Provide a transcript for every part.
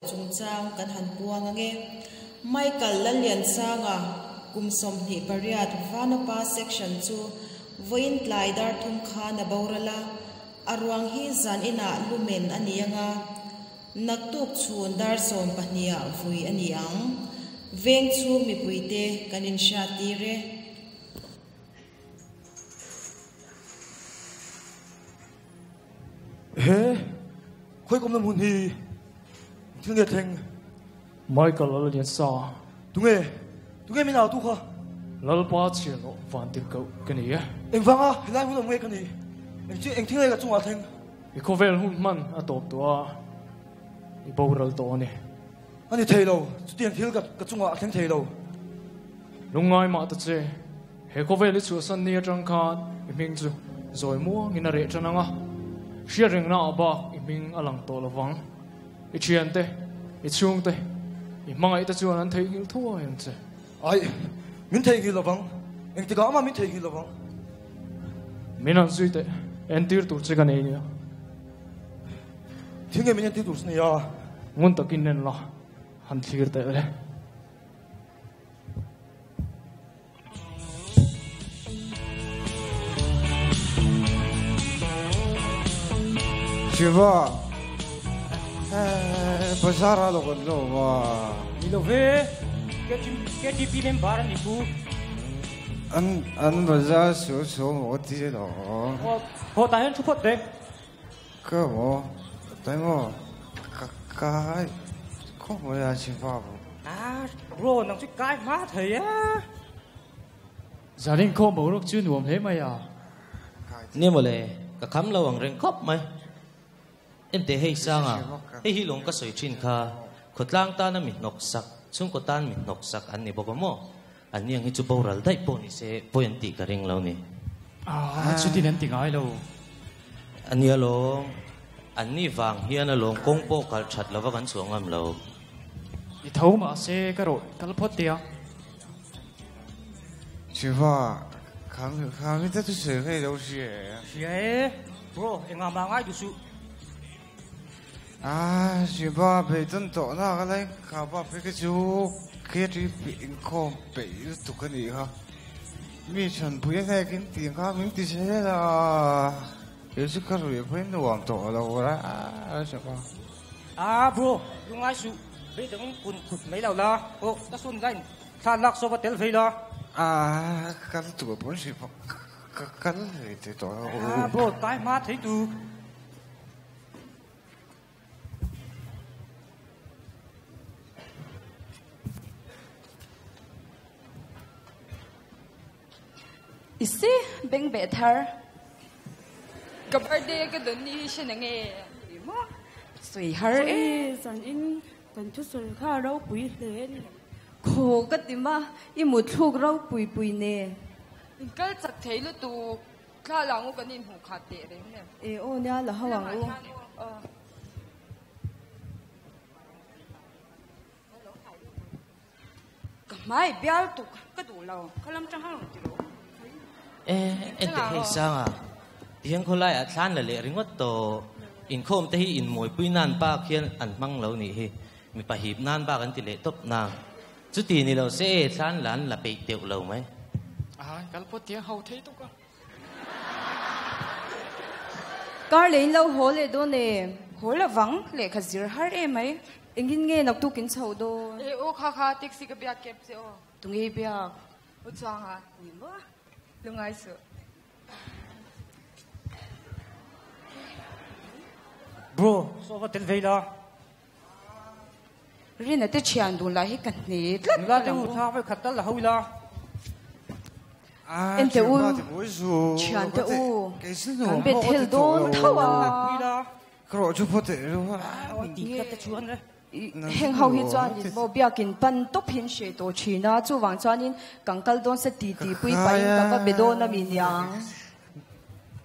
chung chang kan han puang ange Michael Lalian changa kumsom ni pariat vanapa section chu voin tlaidar thum kha na borala arwang hi zan ina lumen anianga naktuk chun dar som pahnia vui aniang veng chu mi puite kanin sha tire he khoi kom na mun hi thil nge theng Michael Lalian sa tunge mi nào tu kha lalpa chilo van tir ko kania em vanga hilai mun nge kani em thil nge ka chunga theng I kovel hun man atop tua I boral to ni ani thei lo chu tiang thil ka chunga theng thei lo lungai ma ta che he kovel chu san ni atang khan I ming chu zoi mua ngina re chananga sharing na ba I ming alang to lawang I chian te I chung te I mangai ta chuan an thei gil thua em che ai min thei gi lawang eng tika ama min thei gi lawang min an zui te en tir tur che kan ei ni thil nge min ti tur sni ya ngun takin nen la han thlir te le Shiva, pasara lo con lo va. Ilo ve, che ti pilen bar ni ku. An bazar so mo ti lo. Ho ta hen thu phot de. Cơ mo, tai mo, cái, không có ya Shiva. À, bro nang chi kai ma thầy á. gia đình ko mo rok chu nuam he ma ya Nia mo le ka kham lo ang reng khop mai em te hei sanga hei hi long ka soi chin kha khotlang ta na mi nok sak chung ko tan mi nok sak an ni bogamo an niang hi chu boral dai po ni se poyanti ka reng lo ni chu tin an tingai lo an nia long an ni wang hian a long kong po kal that lova kan chuangam lo I thau ma se ka ro kal phot tia Shiva, khang ta tu se cái đâu xí. Ye, bro, engam ma ngai du su. Shiva bị tân tổ na cái này khá ba phải cái chú kia đi bị không bị tụ cái gì ha. Mi chân bùi ngay cái tiền khá mình tí xe là yêu sức cái rồi phải nó hoàn tổ đâu ra Shiva. Bro, yung ngai su. Be dang kun khut mai law la. O, ta sun gain. Tha lak so ba tel phei la. Cái tụ bốn Shiva. Cái này thì tổ. Bro, kai ma thei tu. Isi beng better. Ka birthday ka dun ni siya nange. Mo. Sui har San in kan chu sul kha rau pui le ni. Khô cái tim mà im một thuốc rau bùi bùi nè. In kal chak thei lu tu kha lang ko nin hu kha te re ne. Ê ô nha là hao ang ô. Ka mai bial tu ka du lo. Khalam chang hang ti lo. em te hei sanga tiang kholai a thlan la le ringot to in khom te hi in moi pui nan pa khian an mang lo ni hi mi pa hip nan ba kan ti le top na chu ti ni lo se thlan lan la pe teu lo mai kal phot tia hau thei to ka Car lên lâu hố lệ đô nè. Ho la wang le kha zir har e mai. Engin nghe nọc tu kín sầu đô. E o kha taxi ka bia kep se o. Tung nghe bia. O chang ha. Ni mo. Lungai su. Bro, so ba tel phei la. Rin ate chian du la hi kan ni. La ding tha vai khat la hoi la. Em te u. Chian Chian te u. Cái gì Kan bet hel don thau Pui à. la. Cái rồi chú phải thế rồi. Ti ka ta chuan le. Heng hau hi chuan in mo bia kin pan top hin she to china chu wang chuan in kangkal don se ti pui pa in ka ba bedon na min yang.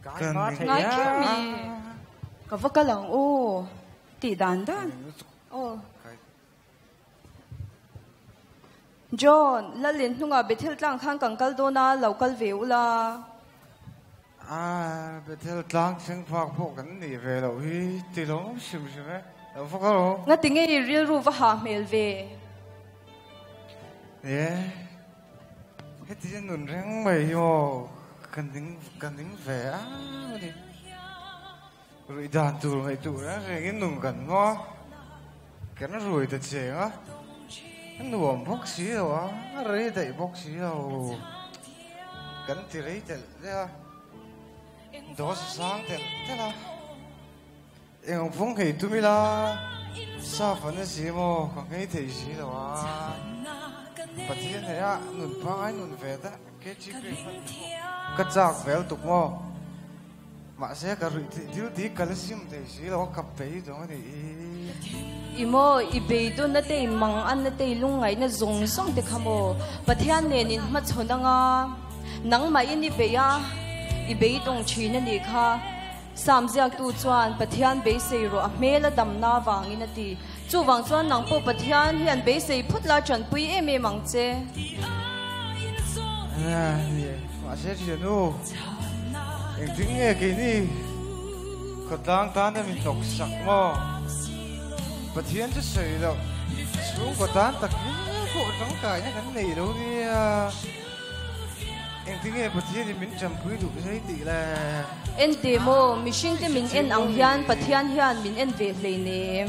Kai ma thei Ngai ki ya. mi. Ka va ka lang ô. Ti dan dan. Ô. John, la lin hnunga bethil tlang khang kangkal dona local veu la. Bethel tlang sing phak phok kan ni ve lo hi ti lo sim sim phúc hậu ngã tiếng nghe riêng ru và hà mèl về yeah hết tiếng nôn răng mày yo cần tính vẽ đi rồi đàn tù mày tù đó rồi cái nôn cần nó cái nó rồi thật chế á cái nuông bốc xí rồi á rồi đẩy bốc xí rồi cái thì đấy thật đấy đó sáng thế là em phong hệ tụi mình là sao phần cái gì mà còn cái thế gì đó à bắt thiên này á nụn phá ai nụn về đó cái chi phí cắt giặc về tục mà sẽ cả rồi thiếu tí cái gì mà thế gì đó cặp bể đó thì imo ibe do na te mang an na te lungai na zong song te khamo pathian ne nin ma chhona nga nang mai ni be ya ibe tong china ni kha samjak tu chuan pathian be sei ro a mela dam na wangin ati chu wang chuan nang po pathian hian be sei phutla chan pui em mang che mà sẽ chỉ nu em tính nghe cái này có tăng tan để mình đọc sắc mà pathian chứ sei đâu xuống có tan tắc phụ trong cái này cái này đâu đi em tính nghe pathian thì mình chăm pui đủ cái gì là en demo mishing te min en ang hian pathian hian min en ve hlei nem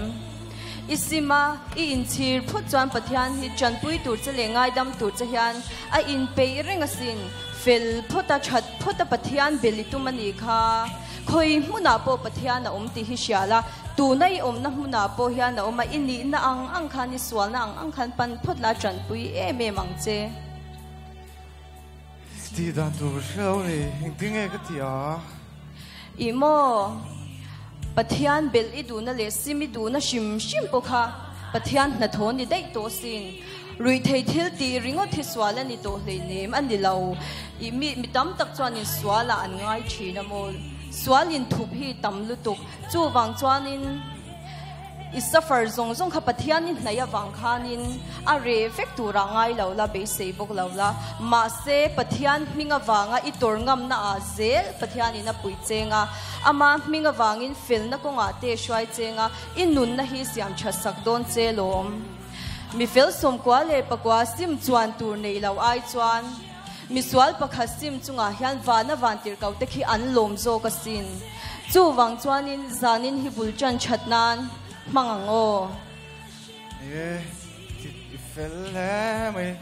isima I in thir phut chuan pathian hi chanpui tur che le ngai dam tur che hian a in pe renga sin fel phota that phota pathian beli tumani kha khoi muna po pathian na ti hi siala tu nai na muna po hian na oma ini na ang khan ni swal na ang khan pan photla chanpui em mang che thì đàn tù sao này hình tiếng nghe cái gì à imo pathian bel iduna le simiduna shim pokha pathian na thon ni dai to sin rui thei thil ti ringo thi swala ni to hlei nem an dilau I mi tam tak chuan in swala an ngai thina mol swalin thup hi tam lutuk chu wang chuanin isafar zong kha pathian in hnaya wang khanin a re vektura ngai lo la be sei bok lo la ma se pathian minga wanga I tor ngam na a zel pathian ina pui chenga ama minga wangin fel na konga te shwai chenga inun na hi siam thasak don chelom mi fel som kwa le pakwa sim chuan tur nei lo ai chuan mi swal pakha sim chunga hian wana vantir kau te khi an lom zo ka sin chu wang chuanin zanin hi bulchan thatnan mangango yeah fel le mày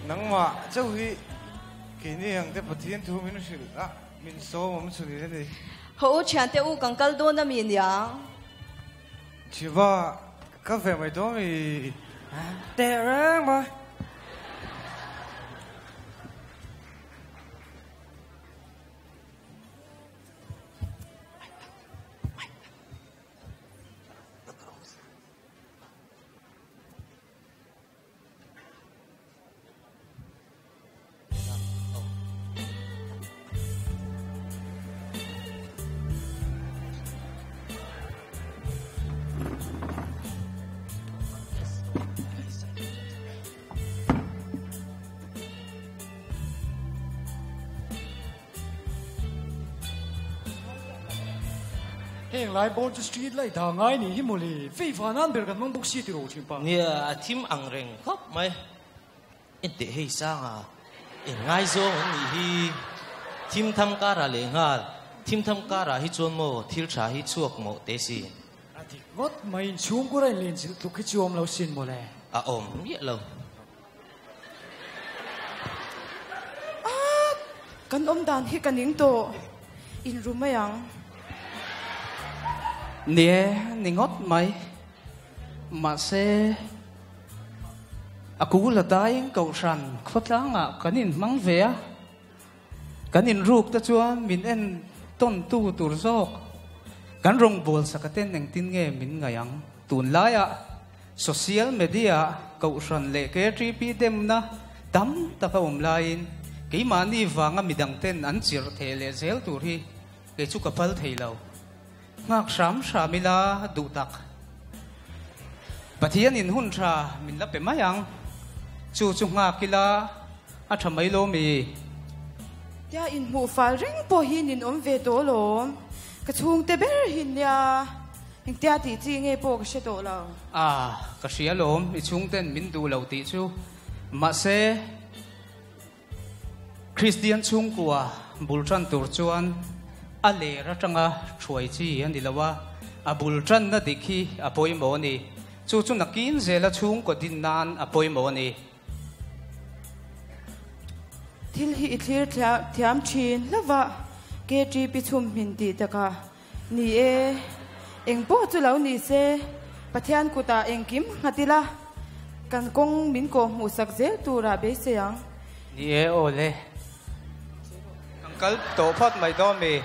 nắng mà cháu hi cái này hàng thế pathian thu mình xử lý á mình số mà mình xử lý thế này ho chan te u kangkal do na min ya chỉ ba cà phê mày đó mày tệ ra mà heng lai bon to street lai da ngai ni himoli fei fanan ber kan mang bok si ti ro chim pa nia athim ang reng khop mai ente hei sanga en ngai zo ni hi thim tham kara le ngal thim tham kara hi chon mo thil tha hi chuak mo te si ati got mai chung ko rai len sil tu khi chuam lo sin mo le a om ye lo kan om dan hi kaning to in rumayang nè ningot mày mà xe aku là tai cầu sàn phát lá ngạ cái nhìn mang về cái nhìn ruột ta chúa mình en tôn tu tur zok cái rong bol sa cái tên neng tin nghe mình ngayang tun lai social media cầu sàn lệ cái gp dem na tam ta ka lain cái mà ni vanga midang ten an chir the le zel tur hi cái chu kapal thei lo ngak sam samila du tak pathian in hun tha min la pe mayang chu chu nga kila a thamai lo mi ya in mu fal ring po hin in om ve to lo ka chung te ber hin ya Hình tia tí chi nghe bộ cái xe tổ lâu. Cái xe lốm, ý chung tên mình đủ lâu tí chú. Mà xe Christian chung của Bulchan tur chuan a le ra tanga chuai chi an dilawa a Bulchan na dikhi a poimo ni chu chu nakin zela chung ko din nan a poimo ni Thil hi thlir thiam chin lava ke tri pichum min ti taka ni e eng po chu lo ni se pathian kuta eng kim ngatila kan kong min ko mu sak zel tu ra be se yang ni e ole kal to phat mai do mi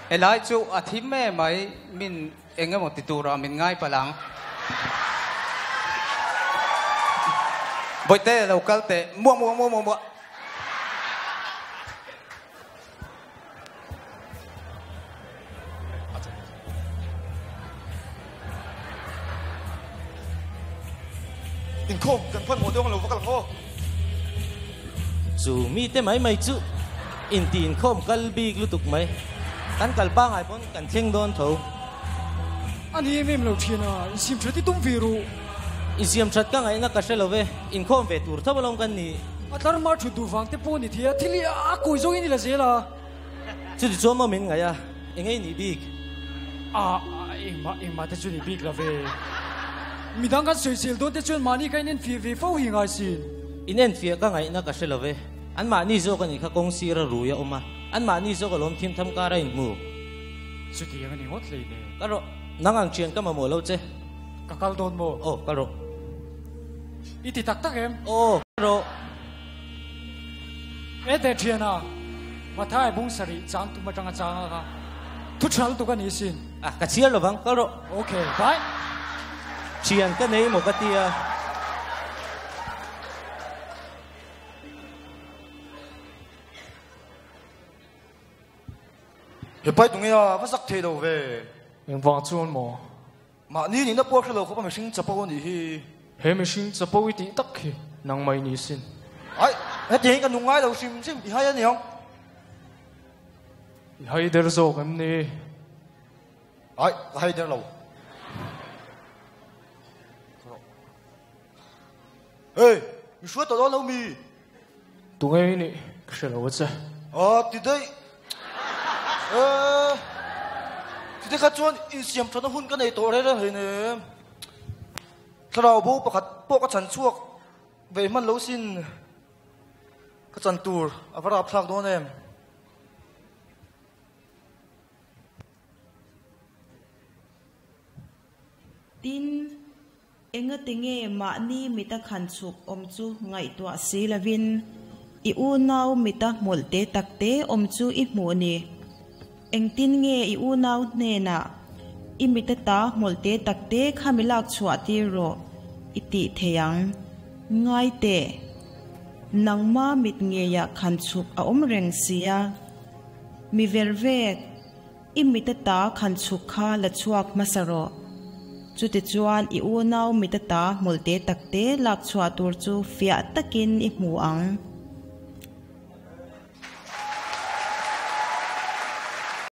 elai chu a thim me mai min enga mo ti tu ra min ngai palang boite lo kal te mo in khom kan phan mo dong lo vakal kho chu mi te mai chu in tin khom kalbi lutuk mai kan kalpa ngai pon kan theng don tho ani mem lo thina sim thati tum viru isiam that ka ngai na ka selove in khom ve tur thabalong kan ni atar ma thu du wang te poni thia thili a koi zo in la zela chu di choma min nga ya engai ni big ma te chu ni big la ve midang kan soisil do te chun mani kain en fi fo hi ngai si inen fia ka ngai na ka selove an ma ni zo kan ni kha kong sira ruya oma an ma ni zo ka lom thim tham ka ra in mu chu ti ang ni hot le ne karo nangang chian ka ma mo lo che ka kal don mo karo iti tak em karo e te thiana ma thai bung sari chang tu ma tanga changa ka tu chal tu ka ni sin ka chiar lo bang karo okay bye chian ka nei mo ka tia he pai tung ya va sak the do ve eng wang chuan mo ma ni na por khlo kho pa machine chapo ni hi he machine chapo ti tak khi nang mai ni sin ai he te kan nungai lo sim i hai ani ong i hai der zo kam ni ai hai der lo ê mi suốt tao đó lâu mi tu ngay nè cái sự đâu vậy thì đây thì đây các chuan in xiêm cho nó hun cái này tổ đấy là hình nè sau đó bố có chăn chuộc về mình lâu xin cái chăn tour à phải làm sao đó em tin enga tinge ma ni mita khan chuk om chu ngai to silavin I u nau mita molte takte om chu I mu ni eng tin nge I u nau ne na I mita ta molte takte khamilak chua ti ro iti theyang ngai te nangma mit nge ya khan chuk a om reng sia mi vervek I mita ta khan chuk kha la chuak masaro chute chuan I u nau mitata molte takte lak chua tur chu fia takin I mu ang